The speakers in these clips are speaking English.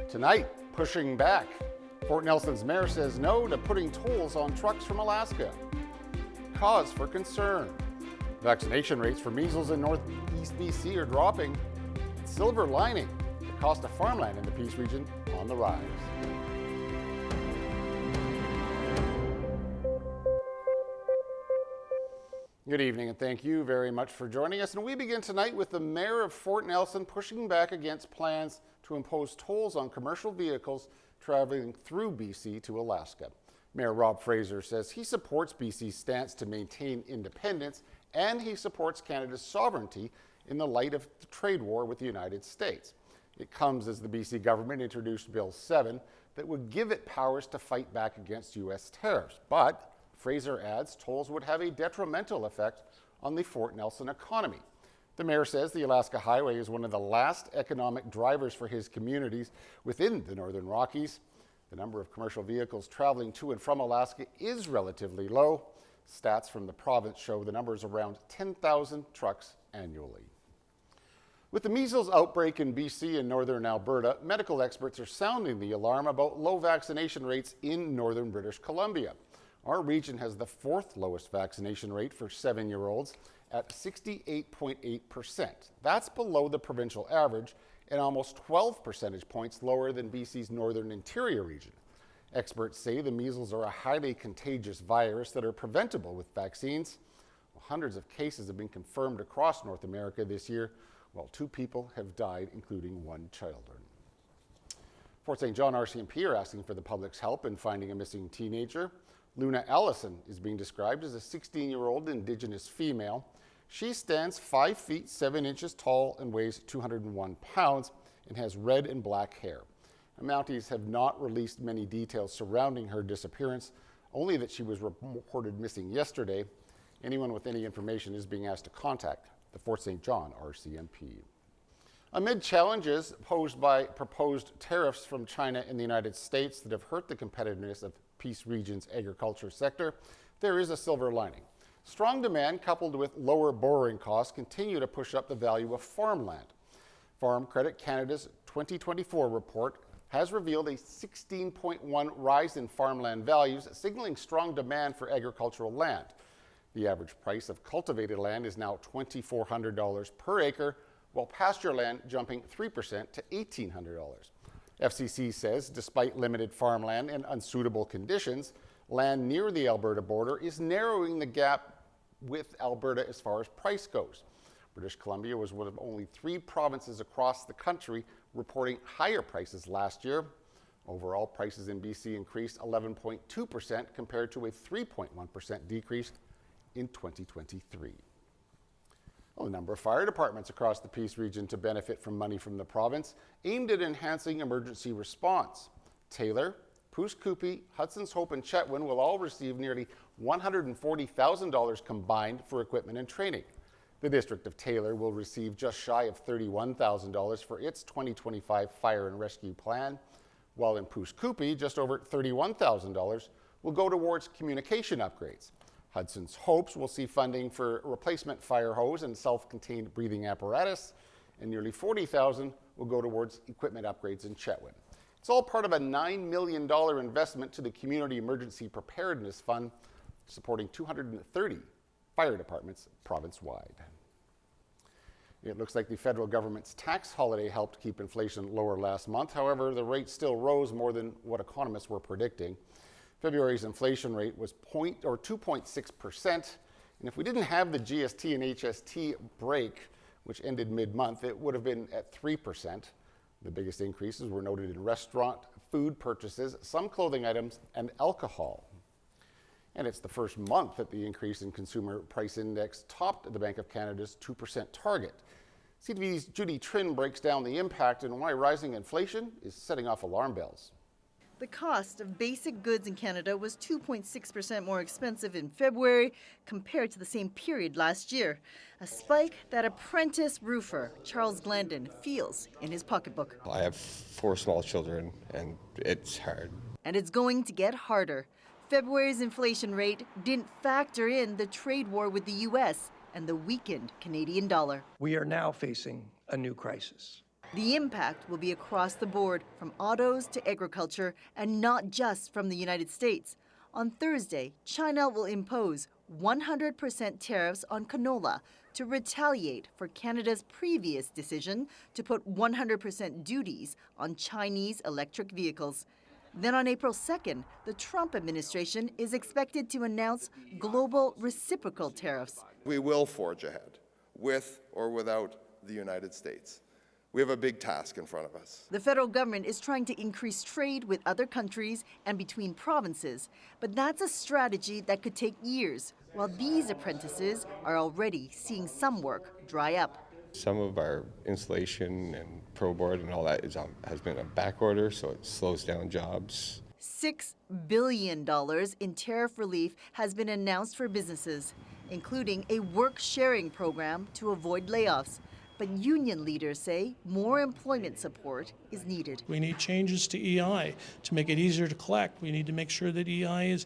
Tonight, pushing back. Fort Nelson's mayor says no to putting tolls on trucks from Alaska. Cause for concern. Vaccination rates for measles in northeast BC are dropping. Silver lining. The cost of farmland in the Peace region on the rise. Good evening and thank you very much for joining us. And we begin tonight with the mayor of Fort Nelson pushing back against plans to impose tolls on commercial vehicles traveling through BC to Alaska. Mayor Rob Fraser says he supports BC's stance to maintain independence and he supports Canada's sovereignty in the light of the trade war with the United States. It comes as the BC government introduced Bill 7 that would give it powers to fight back against U.S. tariffs. But Fraser adds tolls would have a detrimental effect on the Fort Nelson economy. The mayor says the Alaska Highway is one of the last economic drivers for his communities within the Northern Rockies. The number of commercial vehicles traveling to and from Alaska is relatively low. Stats from the province show the number is around 10,000 trucks annually. With the measles outbreak in BC and northern Alberta, medical experts are sounding the alarm about low vaccination rates in northern British Columbia. Our region has the fourth lowest vaccination rate for 7-year-olds at 68.8%. That's below the provincial average and almost 12 percentage points lower than BC's northern interior region. Experts say the measles are a highly contagious virus that are preventable with vaccines. Well, hundreds of cases have been confirmed across North America this year, while 2 people have died, including 1 child. Fort St. John RCMP are asking for the public's help in finding a missing teenager. Luna Allison is being described as a 16-year-old Indigenous female. She stands 5 feet 7 inches tall and weighs 201 pounds and has red and black hair. Mounties have not released many details surrounding her disappearance, only that she was reported missing yesterday. Anyone with any information is being asked to contact the Fort St. John RCMP. Amid challenges posed by proposed tariffs from China and the United States that have hurt the competitiveness of Peace region's agriculture sector, there is a silver lining. Strong demand coupled with lower borrowing costs continue to push up the value of farmland. Farm Credit Canada's 2024 report has revealed a 16.1 rise in farmland values, signaling strong demand for agricultural land. The average price of cultivated land is now $2,400 per acre, while pasture land jumping 3% to $1,800. FCC says despite limited farmland and unsuitable conditions, land near the Alberta border is narrowing the gap with Alberta as far as price goes. British Columbia was one of only 3 provinces across the country reporting higher prices last year. Overall, prices in BC increased 11.2% compared to a 3.1% decrease in 2023. A number of fire departments across the Peace region to benefit from money from the province aimed at enhancing emergency response. Taylor, Pouce Coupe, Hudson's Hope, and Chetwynd will all receive nearly $140,000 combined for equipment and training. The District of Taylor will receive just shy of $31,000 for its 2025 fire and rescue plan, while in Pouce Coupe, just over $31,000 will go towards communication upgrades. Hudson's Hopes will see funding for replacement fire hose and self-contained breathing apparatus, and nearly $40,000 will go towards equipment upgrades in Chetwynd. It's all part of a $9 million investment to the Community Emergency Preparedness Fund, supporting 230 fire departments province-wide. It looks like the federal government's tax holiday helped keep inflation lower last month. However, the rate still rose more than what economists were predicting. February's inflation rate was 2.6%, and if we didn't have the GST and HST break, which ended mid-month, it would have been at 3%. The biggest increases were noted in restaurant food purchases, some clothing items, and alcohol. And it's the first month that the increase in consumer price index topped the Bank of Canada's 2% target. CTV's Judy Trin breaks down the impact and why rising inflation is setting off alarm bells. The cost of basic goods in Canada was 2.6% more expensive in February compared to the same period last year, a spike that apprentice roofer Charles Glandon feels in his pocketbook. I have 4 small children and it's hard. And it's going to get harder. February's inflation rate didn't factor in the trade war with the U.S. and the weakened Canadian dollar. We are now facing a new crisis. The impact will be across the board, from autos to agriculture, and not just from the United States. On Thursday, China will impose 100% tariffs on canola to retaliate for Canada's previous decision to put 100% duties on Chinese electric vehicles. Then on April 2nd, the Trump administration is expected to announce global reciprocal tariffs. We will forge ahead, with or without the United States. We have a big task in front of us. The federal government is trying to increase trade with other countries and between provinces, but that's a strategy that could take years, while these apprentices are already seeing some work dry up. Some of our insulation and pro board and all that has been a back order, so it slows down jobs. $6 billion in tariff relief has been announced for businesses, including a work-sharing program to avoid layoffs. But union leaders say more employment support is needed. We need changes to EI to make it easier to collect. We need to make sure that EI is,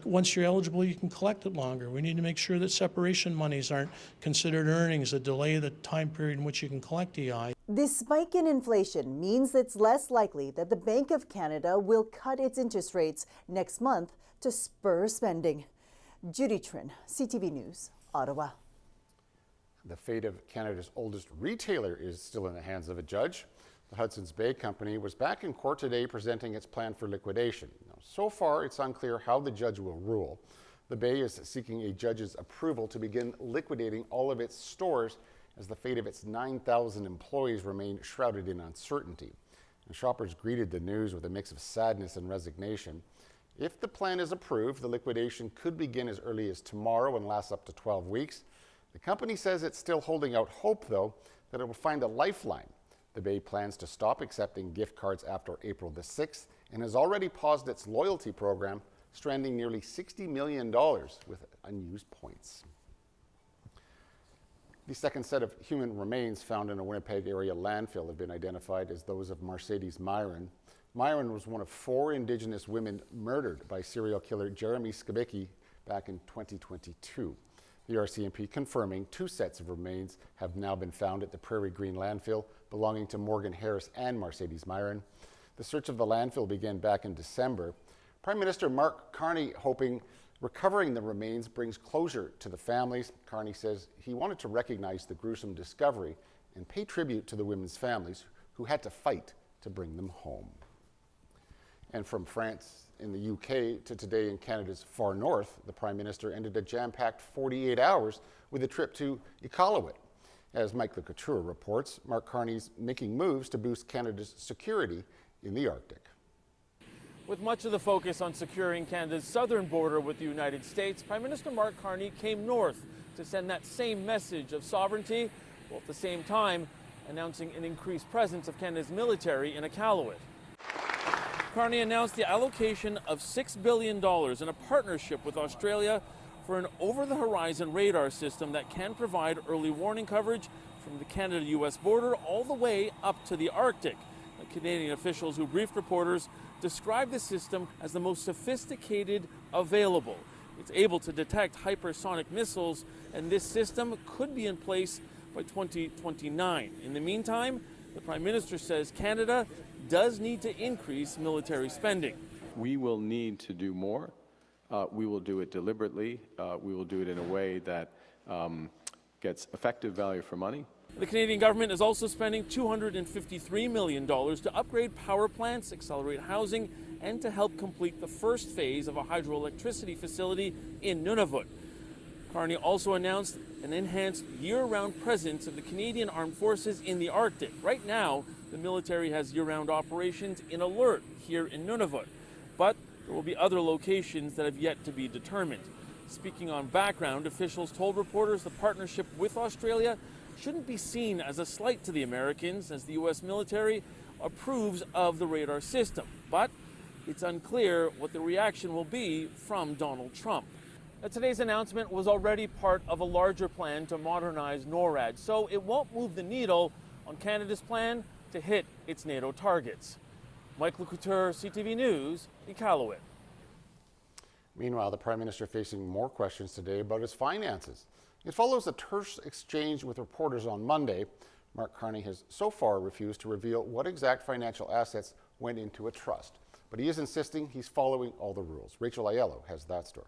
once you're eligible, you can collect it longer. We need to make sure that separation monies aren't considered earnings that delay the time period in which you can collect EI. This spike in inflation means it's less likely that the Bank of Canada will cut its interest rates next month to spur spending. Judy Trin, CTV News, Ottawa. The fate of Canada's oldest retailer is still in the hands of a judge. The Hudson's Bay Company was back in court today presenting its plan for liquidation. Now, so far, it's unclear how the judge will rule. The Bay is seeking a judge's approval to begin liquidating all of its stores as the fate of its 9,000 employees remain shrouded in uncertainty. And shoppers greeted the news with a mix of sadness and resignation. If the plan is approved, the liquidation could begin as early as tomorrow and last up to 12 weeks. The company says it's still holding out hope, though, that it will find a lifeline. The Bay plans to stop accepting gift cards after April the 6th and has already paused its loyalty program, stranding nearly $60 million with unused points. The second set of human remains found in a Winnipeg area landfill have been identified as those of Mercedes Myron. Myron was one of 4 Indigenous women murdered by serial killer Jeremy Skibicki back in 2022. The RCMP confirming 2 sets of remains have now been found at the Prairie Green landfill belonging to Morgan Harris and Mercedes Myron. The search of the landfill began back in December. Prime Minister Mark Carney hoping recovering the remains brings closure to the families. Carney says he wanted to recognize the gruesome discovery and pay tribute to the women's families who had to fight to bring them home. And from France in the UK to today in Canada's far north, the Prime Minister ended a jam-packed 48 hours with a trip to Iqaluit. As Mike Couture reports, Mark Carney's making moves to boost Canada's security in the Arctic. With much of the focus on securing Canada's southern border with the United States, Prime Minister Mark Carney came north to send that same message of sovereignty, while at the same time announcing an increased presence of Canada's military in Iqaluit. Carney announced the allocation of $6 billion in a partnership with Australia for an over-the-horizon radar system that can provide early warning coverage from the Canada-US border all the way up to the Arctic. The Canadian officials who briefed reporters described the system as the most sophisticated available. It's able to detect hypersonic missiles, and this system could be in place by 2029. In the meantime, the Prime Minister says Canada does need to increase military spending. We will need to do more. We will do it deliberately. We will do it in a way that gets effective value for money. The Canadian government is also spending $253 million to upgrade power plants, accelerate housing, and to help complete the first phase of a hydroelectricity facility in Nunavut. Carney also announced an enhanced year-round presence of the Canadian Armed Forces in the Arctic. Right now, the military has year-round operations in Alert here in Nunavut, but there will be other locations that have yet to be determined. Speaking on background, officials told reporters the partnership with Australia shouldn't be seen as a slight to the Americans, as the U.S. military approves of the radar system. But it's unclear what the reaction will be from Donald Trump. Now, today's announcement was already part of a larger plan to modernize NORAD, so it won't move the needle on Canada's plan to hit its NATO targets. Mike Couture, CTV News, Iqaluit. Meanwhile, the Prime Minister facing more questions today about his finances. It follows a terse exchange with reporters on Monday. Mark Carney has so far refused to reveal what exact financial assets went into a trust, but he is insisting he's following all the rules. Rachel Aiello has that story.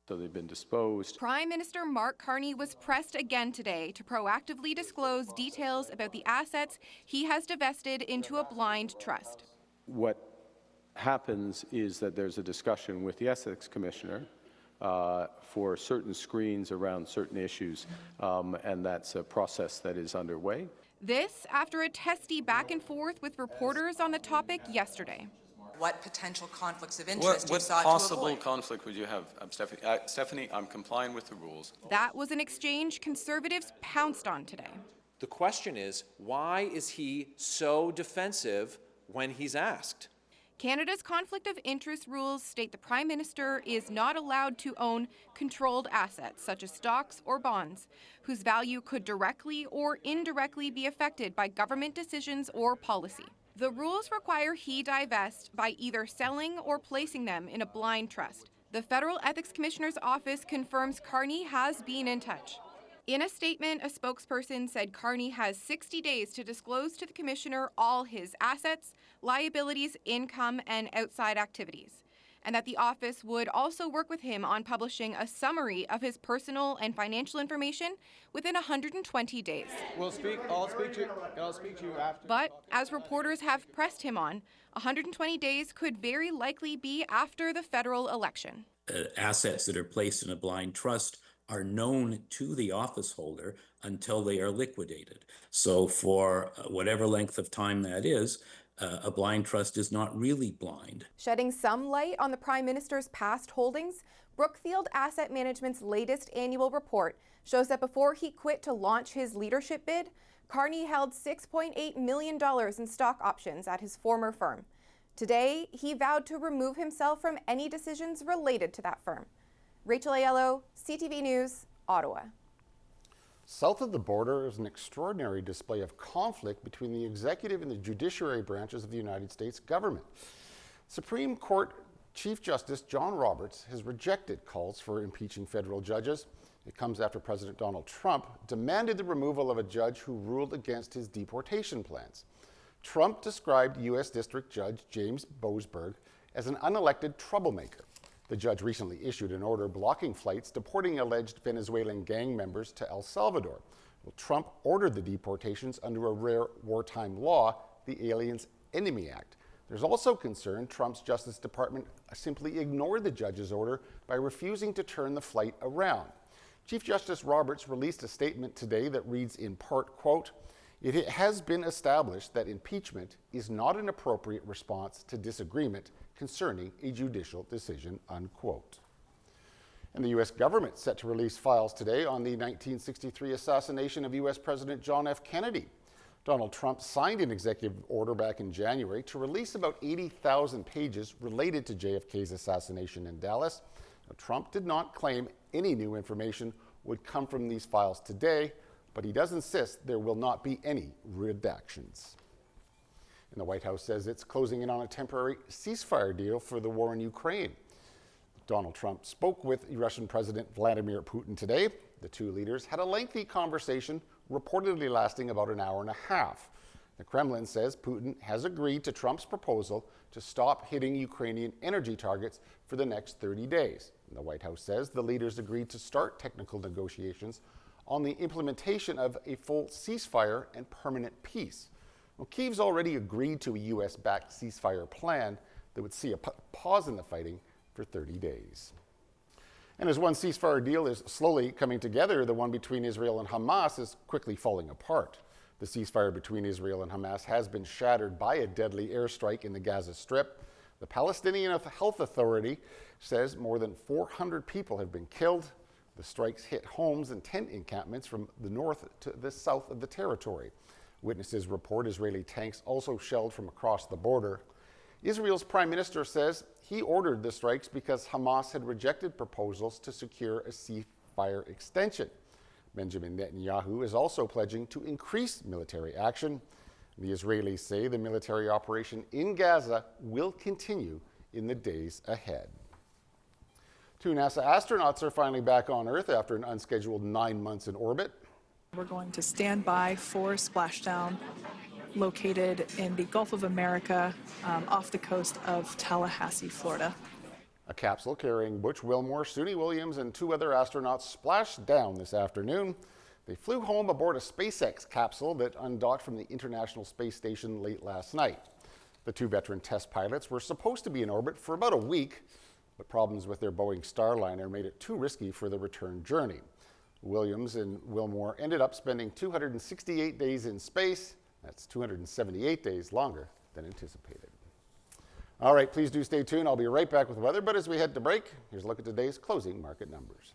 So they've been disposed. Prime Minister Mark Carney was pressed again today to proactively disclose details about the assets he has divested into a blind trust. What happens is that there's a discussion with the Ethics Commissioner for certain screens around certain issues, and that's a process that is underway. This after a testy back and forth with reporters on the topic yesterday. What potential conflicts of interest What you sought possible to avoid? conflict would you have, Stephanie? Stephanie, I'm complying with the rules. That was an exchange Conservatives pounced on today. The question is, why is he so defensive when he's asked? Canada's conflict of interest rules state the Prime Minister is not allowed to own controlled assets, such as stocks or bonds, whose value could directly or indirectly be affected by government decisions or policy. The rules require he divest by either selling or placing them in a blind trust. The Federal Ethics Commissioner's office confirms Carney has been in touch. In a statement, a spokesperson said Carney has 60 days to disclose to the Commissioner all his assets, liabilities, income, and outside activities, and that the office would also work with him on publishing a summary of his personal and financial information within 120 days. I'll speak to you after. But, as reporters have pressed him on, 120 days could very likely be after the federal election. Assets that are placed in a blind trust are known to the office holder until they are liquidated. So for whatever length of time that is, a blind trust is not really blind. Shedding some light on the Prime Minister's past holdings, Brookfield Asset Management's latest annual report shows that before he quit to launch his leadership bid, Carney held $6.8 million in stock options at his former firm. Today, he vowed to remove himself from any decisions related to that firm. Rachel Aiello, CTV News, Ottawa. South of the border is an extraordinary display of conflict between the executive and the judiciary branches of the United States government. Supreme Court Chief Justice John Roberts has rejected calls for impeaching federal judges. It comes after President Donald Trump demanded the removal of a judge who ruled against his deportation plans. Trump described U.S. District Judge James Boasberg as an unelected troublemaker. The judge recently issued an order blocking flights deporting alleged Venezuelan gang members to El Salvador. Well, Trump ordered the deportations under a rare wartime law, the Aliens Enemy Act. There's also concern Trump's Justice Department simply ignored the judge's order by refusing to turn the flight around. Chief Justice Roberts released a statement today that reads in part, quote, "It has been established that impeachment is not an appropriate response to disagreement concerning a judicial decision," unquote. And the U.S. government set to release files today on the 1963 assassination of U.S. President John F. Kennedy. Donald Trump signed an executive order back in January to release about 80,000 pages related to JFK's assassination in Dallas. Now, Trump did not claim any new information would come from these files today, but he does insist there will not be any redactions. And the White House says it's closing in on a temporary ceasefire deal for the war in Ukraine. Donald Trump spoke with Russian President Vladimir Putin today. The two leaders had a lengthy conversation, reportedly lasting about an hour and a half. The Kremlin says Putin has agreed to Trump's proposal to stop hitting Ukrainian energy targets for the next 30 days. And the White House says the leaders agreed to start technical negotiations on the implementation of a full ceasefire and permanent peace. Well, Kyiv's already agreed to a U.S.-backed ceasefire plan that would see a pause in the fighting for 30 days. And as one ceasefire deal is slowly coming together, the one between Israel and Hamas is quickly falling apart. The ceasefire between Israel and Hamas has been shattered by a deadly airstrike in the Gaza Strip. The Palestinian Health Authority says more than 400 people have been killed. The strikes hit homes and tent encampments from the north to the south of the territory. Witnesses report Israeli tanks also shelled from across the border. Israel's prime minister says he ordered the strikes because Hamas had rejected proposals to secure a ceasefire extension. Benjamin Netanyahu is also pledging to increase military action. The Israelis say the military operation in Gaza will continue in the days ahead. 2 NASA astronauts are finally back on Earth after an unscheduled 9 months in orbit. We're going to stand by for splashdown located in the Gulf of America off the coast of Tallahassee, Florida. A capsule carrying Butch Wilmore, Suni Williams, and 2 other astronauts splashed down this afternoon. They flew home aboard a SpaceX capsule that undocked from the International Space Station late last night. The 2 veteran test pilots were supposed to be in orbit for about a week, but problems with their Boeing Starliner made it too risky for the return journey. Williams and Wilmore ended up spending 268 days in space. That's 278 days longer than anticipated. All right, please do stay tuned. I'll be right back with weather, but as we head to break, here's a look at today's closing market numbers.